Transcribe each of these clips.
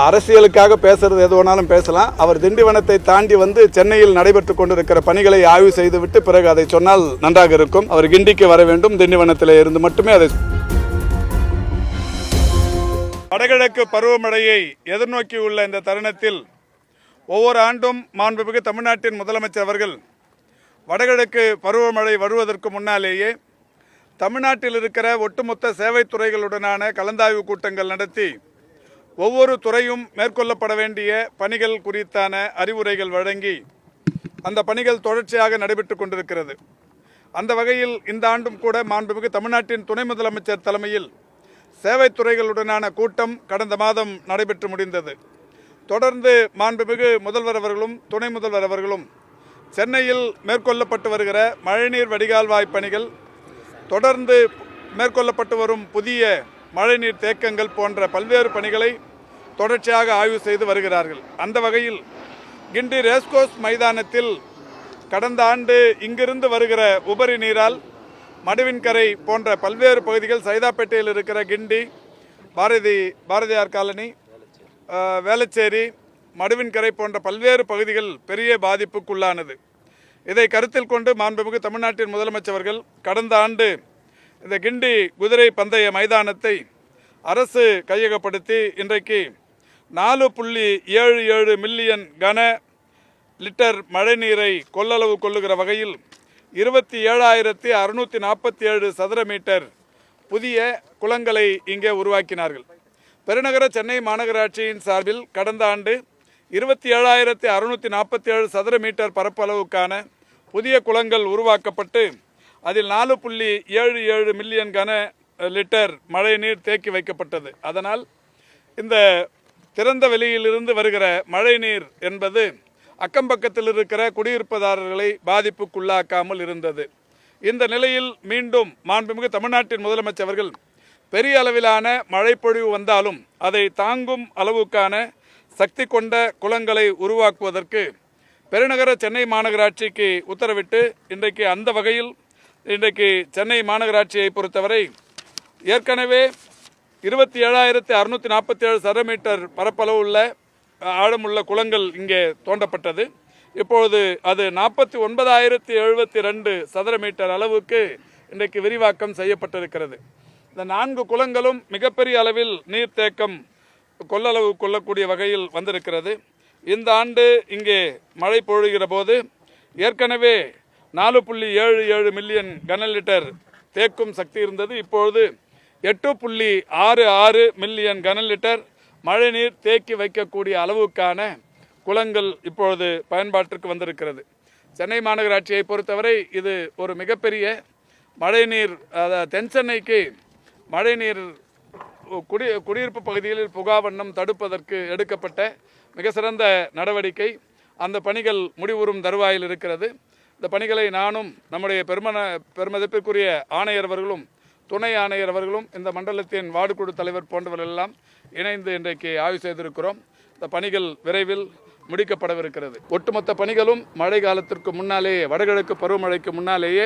அரசியலுக்காக பேசுறது எது வேணாலும் பேசலாம். அவர் திண்டிவனத்தை தாண்டி வந்து சென்னையில் நடைபெற்றுக் கொண்டிருக்கிற பணிகளை ஆய்வு செய்துவிட்டு பிறகு அதை சொன்னால் நன்றாக இருக்கும். அவர் கிண்டிக்கு வர வேண்டும், திண்டிவனத்தில் இருந்து மட்டுமே அதை. வடகிழக்கு பருவமழையை எதிர்நோக்கியுள்ள இந்த தருணத்தில் ஒவ்வொரு ஆண்டும் மாண்புமிகு தமிழ்நாட்டின் முதலமைச்சர் அவர்கள் வடகிழக்கு பருவமழை வருவதற்கு முன்னாலேயே தமிழ்நாட்டில் இருக்கிற ஒட்டுமொத்த சேவைத்துறைகளுடனான கலந்தாய்வு கூட்டங்கள் நடத்தி ஒவ்வொரு துறையும் மேற்கொள்ளப்பட வேண்டிய பணிகள் குறித்தான அறிவுரைகள் வழங்கி அந்த பணிகள் தொடர்ச்சியாக நடைபெற்று கொண்டிருக்கிறது. அந்த வகையில் இந்த ஆண்டும் கூட மாண்புமிகு தமிழ்நாட்டின் துணை முதலமைச்சர் தலைமையில் சேவைத்துறைகளுடனான கூட்டம் கடந்த மாதம் நடைபெற்று முடிந்தது. தொடர்ந்து மாண்புமிகு முதல்வர் அவர்களும் துணை முதல்வர் அவர்களும் சென்னையில் மேற்கொள்ளப்பட்டு வருகிற மழைநீர் வடிகால்வாய் பணிகள், தொடர்ந்து மேற்கொள்ளப்பட்டு வரும் புதிய மழைநீர் தேக்கங்கள் போன்ற பல்வேறு பணிகளை தொடர்ச்சியாக ஆய்வு செய்து வருகிறார்கள். அந்த வகையில் கிண்டி ரேஸ்கோர்ஸ் மைதானத்தில் கடந்த ஆண்டு இங்கிருந்து வருகிற உபரி நீரால் மடுவின்கரை போன்ற பல்வேறு பகுதிகள், சைதாப்பேட்டையில் இருக்கிற கிண்டி, பாரதியார் காலனி, வேளச்சேரி, மடுவின்கரை போன்ற பல்வேறு பகுதிகள் பெரிய பாதிப்புக்குள்ளானது. இதை கருத்தில் கொண்டு மாண்புமிகு தமிழ்நாட்டின் முதலமைச்சர் அவர்கள் கடந்த ஆண்டு இந்த கிண்டி குதிரை பந்தய மைதானத்தை அரசு கையகப்படுத்தி இன்றைக்கு 4.77 மில்லியன் கன லிட்டர் மழைநீரை கொள்ளளவு கொள்ளுகிற வகையில் 27,647 சதுர மீட்டர் புதிய குளங்களை இங்கே உருவாக்கினார்கள். பெருநகர சென்னை மாநகராட்சியின் சார்பில் கடந்த ஆண்டு 27,647 சதுர மீட்டர் பரப்பளவுக்கான புதிய குளங்கள் உருவாக்கப்பட்டு அதில் 4.77 மில்லியன் கன லிட்டர் மழைநீர் தேக்கி வைக்கப்பட்டது. அதனால் இந்த திறந்த வெளியிலிருந்து வருகிற மழைநீர் என்பது அக்கம்பக்கத்தில் இருக்கிற குடியிருப்புதாரர்களை பாதிப்புக்குள்ளாக்காமல் இருந்தது. இந்த நிலையில் மீண்டும் மாண்புமிகு தமிழ்நாட்டின் முதலமைச்சர் அவர்கள் பெரிய அளவிலான மழைப்பொழிவு வந்தாலும் அதை தாங்கும் அளவுக்கான சக்தி கொண்ட குளங்களை உருவாக்குவதற்கு பெருநகர சென்னை மாநகராட்சிக்கு உத்தரவிட்டு இன்றைக்கு அந்த வகையில் இன்றைக்கு சென்னை மாநகராட்சியை பொறுத்தவரை ஏற்கனவே 27,647 சதுர மீட்டர் பரப்பளவு உள்ள ஆழமுள்ள குளங்கள் இங்கே தோண்டப்பட்டது. இப்பொழுது அது 49,072 சதுர மீட்டர் அளவுக்கு இன்றைக்கு விரிவாக்கம் செய்யப்பட்டிருக்கிறது. இந்த 4 குளங்களும் மிகப்பெரிய அளவில் நீர்த்தேக்கம் கொள்ளளவு கொள்ளக்கூடிய வகையில் வந்திருக்கிறது. இந்த ஆண்டு இங்கே மழை பொழிகிற போது ஏற்கனவே 4.77 மில்லியன் கன லிட்டர் தேக்கும் சக்தி இருந்தது. இப்பொழுது 8.66 மில்லியன் கன லிட்டர் மழைநீர் தேக்கி வைக்கக்கூடிய அளவுக்கான குளங்கள் இப்பொழுது பயன்பாட்டிற்கு வந்திருக்கிறது. சென்னை மாநகராட்சியை பொறுத்தவரை இது ஒரு மிகப்பெரிய மழைநீர், தென் சென்னைக்கு மழைநீர் குடியிருப்பு பகுதிகளில் புகாவண்ணம் தடுப்பதற்கு எடுக்கப்பட்ட மிக சிறந்த நடவடிக்கை. அந்த பணிகள் முடிவுறும் தருவாயில் இருக்கிறது. இந்த பணிகளை நானும் நம்முடைய பெருமதிப்பிற்குரிய ஆணையர் அவர்களும் துணை ஆணையர் அவர்களும் இந்த மண்டலத்தின் வார்டு குழு தலைவர் போன்றவர்கள் எல்லாம் இணைந்து இன்றைக்கு ஆய்வு செய்திருக்கிறோம். இந்த பணிகள் விரைவில் முடிக்கப்படவிருக்கிறது. ஒட்டுமொத்த பணிகளும் மழை காலத்திற்கு முன்னாலேயே, வடகிழக்கு பருவமழைக்கு முன்னாலேயே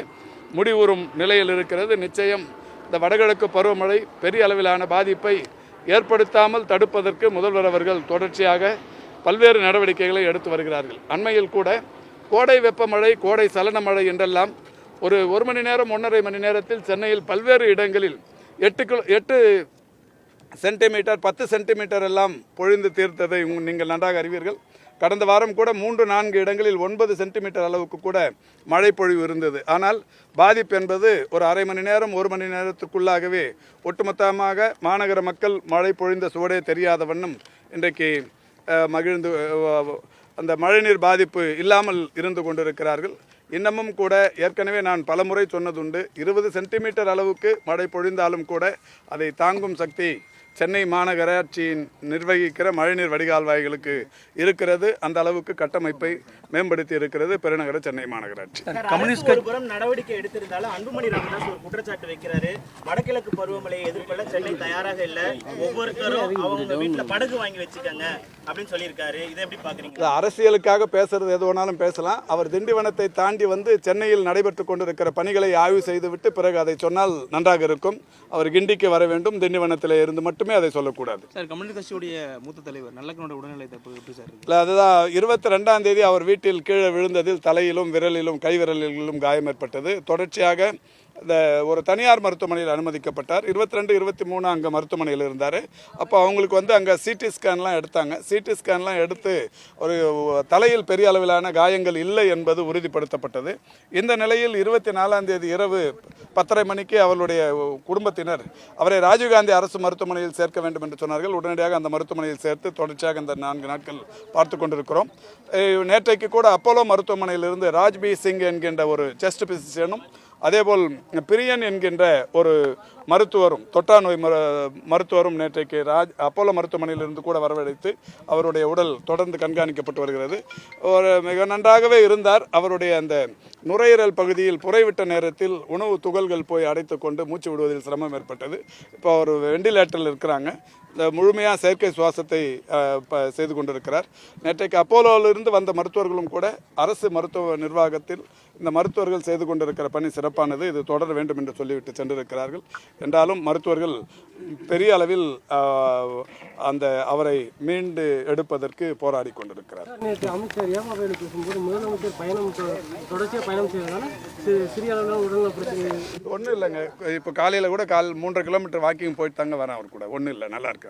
முடிவுறும் நிலையில் இருக்கிறது. நிச்சயம் இந்த வடகிழக்கு பருவமழை பெரிய அளவிலான பாதிப்பை ஏற்படுத்தாமல் தடுப்பதற்கு முதல்வர் அவர்கள் தொடர்ச்சியாக பல்வேறு நடவடிக்கைகளை எடுத்து வருகிறார்கள். அண்மையில் கூட கோடை வெப்பமழை, கோடை சலன மழை என்றெல்லாம் ஒரு மணி நேரம் 1.5 மணி நேரத்தில் சென்னையில் பல்வேறு இடங்களில் 8 சென்டிமீட்டர் 10 சென்டிமீட்டர் எல்லாம் பொழிந்து தீர்த்ததை நீங்கள் நன்றாக அறிவீர்கள். கடந்த வாரம் கூட 3-4 இடங்களில் 9 சென்டிமீட்டர் அளவுக்கு கூட மழை பொழிவு இருந்தது. ஆனால் பாதிப்பு என்பது ஒரு அரை மணி நேரம் 1 மணி நேரத்துக்குள்ளாகவே ஒட்டுமொத்தமாக மாநகர மக்கள் மழை பொழிந்த சுவடே தெரியாத வண்ணம் இன்றைக்கு மகிழ்ந்து அந்த மழைநீர் பாதிப்பு இல்லாமல் இருந்து கொண்டிருக்கிறார்கள். இன்னமும் கூட ஏற்கனவே நான் பலமுறை சொன்னதுண்டு, 20 சென்டிமீட்டர் அளவுக்கு மழை பொழிந்தாலும் கூட அதை தாங்கும் சக்தி சென்னை மாநகராட்சியின் நிர்வகிக்கிற மழைநீர் வடிகால்வாய்களுக்கு இருக்கிறது. அந்த அளவுக்கு கட்டமைப்பை மேம்படுத்தி இருக்கிறது பெருநகர சென்னை மாநகராட்சி. கம்யூனிஸ்ட் நடவடிக்கை எடுத்திருந்தாலும் அன்புமணி ராமதாஸ் ஒரு குற்றச்சாட்டு வைக்கிறாரு. வடகிழக்கு பருவமழையை எதிர்கொள்ள சென்னை தயாராக இல்லை, ஒவ்வொருத்தரும் அவங்க வீட்டில் படகு வாங்கி வச்சுக்கங்க அப்படின்னு சொல்லியிருக்காரு. இதை எப்படி பாக்குறீங்க? அரசியலுக்காக பேசுறது எது வேணாலும் பேசலாம். அவர் திண்டிவனத்தை தாண்டி வந்து சென்னையில் நடைபெற்று கொண்டிருக்கிற பணிகளை ஆய்வு செய்துவிட்டு பிறகு அதை சொன்னால் நன்றாக இருக்கும். அவர் கிண்டிக்கு வர வேண்டும், திண்டிவனத்தில் இருந்து மட்டும் மட்டுமே அதை சொல்லக்கூடாது. சார், கம்யூனிஸ்ட் கட்சியுடைய மூத்த தலைவர் நல்லக்கண்ணோட உடல்நிலை எப்படி சார் இருக்கு? இல்லை, அதுதான் 22ஆம் தேதி அவர் வீட்டில் கீழே விழுந்ததில் தலையிலும் விரலிலும் கைவிரலிலும் காயம் ஏற்பட்டது. தொடர்ச்சியாக இந்த ஒரு தனியார் மருத்துவமனையில் அனுமதிக்கப்பட்டார். 22, 23 அங்கே மருத்துவமனையில் இருந்தார். அப்போ அவங்களுக்கு அங்கே சிடி ஸ்கேன்லாம் எடுத்தாங்க. சிடி ஸ்கேன்லாம் எடுத்து ஒரு தலையில் பெரிய அளவிலான காயங்கள் இல்லை என்பது உறுதிப்படுத்தப்பட்டது. இந்த நிலையில் 24ஆம் தேதி இரவு 10:30 மணிக்கு அவருடைய குடும்பத்தினர் அவரை ராஜீவ்காந்தி அரசு மருத்துவமனையில் சேர்க்க வேண்டும் என்று சொன்னார்கள். உடனடியாக அந்த மருத்துவமனையில் சேர்த்து தொடர்ச்சியாக இந்த 4 நாட்கள் பார்த்து கொண்டிருக்கிறோம். நேற்றைக்கு கூட அப்போலோ மருத்துவமனையிலிருந்து ராஜ்பி சிங் என்கின்ற ஒரு செஸ்ட் பிசிஷியனும் அதேபோல் பிரியன் என்கின்ற ஒரு மருத்துவரும் தொற்றா நோய் மருத்துவரும் நேற்றைக்கு அப்போலோ மருத்துவமனையிலிருந்து கூட வரவழைத்து அவருடைய உடல் தொடர்ந்து கண்காணிக்கப்பட்டு வருகிறது. ஒரு மிக நன்றாகவே இருந்தார். அவருடைய அந்த நுரையீரல் பகுதியில் புரைவிட்ட நேரத்தில் உணவு துகள்கள் போய் அடைத்து கொண்டு மூச்சு விடுவதில் சிரமம் ஏற்பட்டது. இப்போ அவர் வெண்டிலேட்டரில் இருக்கிறாங்க. இந்த முழுமையாக செயற்கை சுவாசத்தை செய்து கொண்டிருக்கிறார். நேற்றைக்கு அப்போலோவிலிருந்து வந்த மருத்துவர்களும் கூட அரசு மருத்துவ நிர்வாகத்தில் இந்த மருத்துவர்கள் செய்து கொண்டிருக்கிற பணி சிறப்பானது, இது தொடர வேண்டும் என்று சொல்லிவிட்டு சென்றிருக்கிறார்கள். என்றாலும் மருத்துவர்கள் பெரிய அளவில் அவரை மீண்டு எடுப்பதற்கு போராடி கொண்டிருக்கிறார். நேற்று அமைச்சர் ஏமாவேலு பேசும்போது முதலமைச்சர் தொடர்ச்சியாக பயணம் செய்வதால் சிறிய அளவில் உடல்நல பிரச்சனை ஒன்றும் இல்லைங்க. இப்போ காலையில் கூட 3.5 கிலோமீட்டர் வாக்கிங் போயிட்டு தாங்க வரேன். அவர் கூட ஒன்றும் இல்லை, நல்லா இருக்கார்.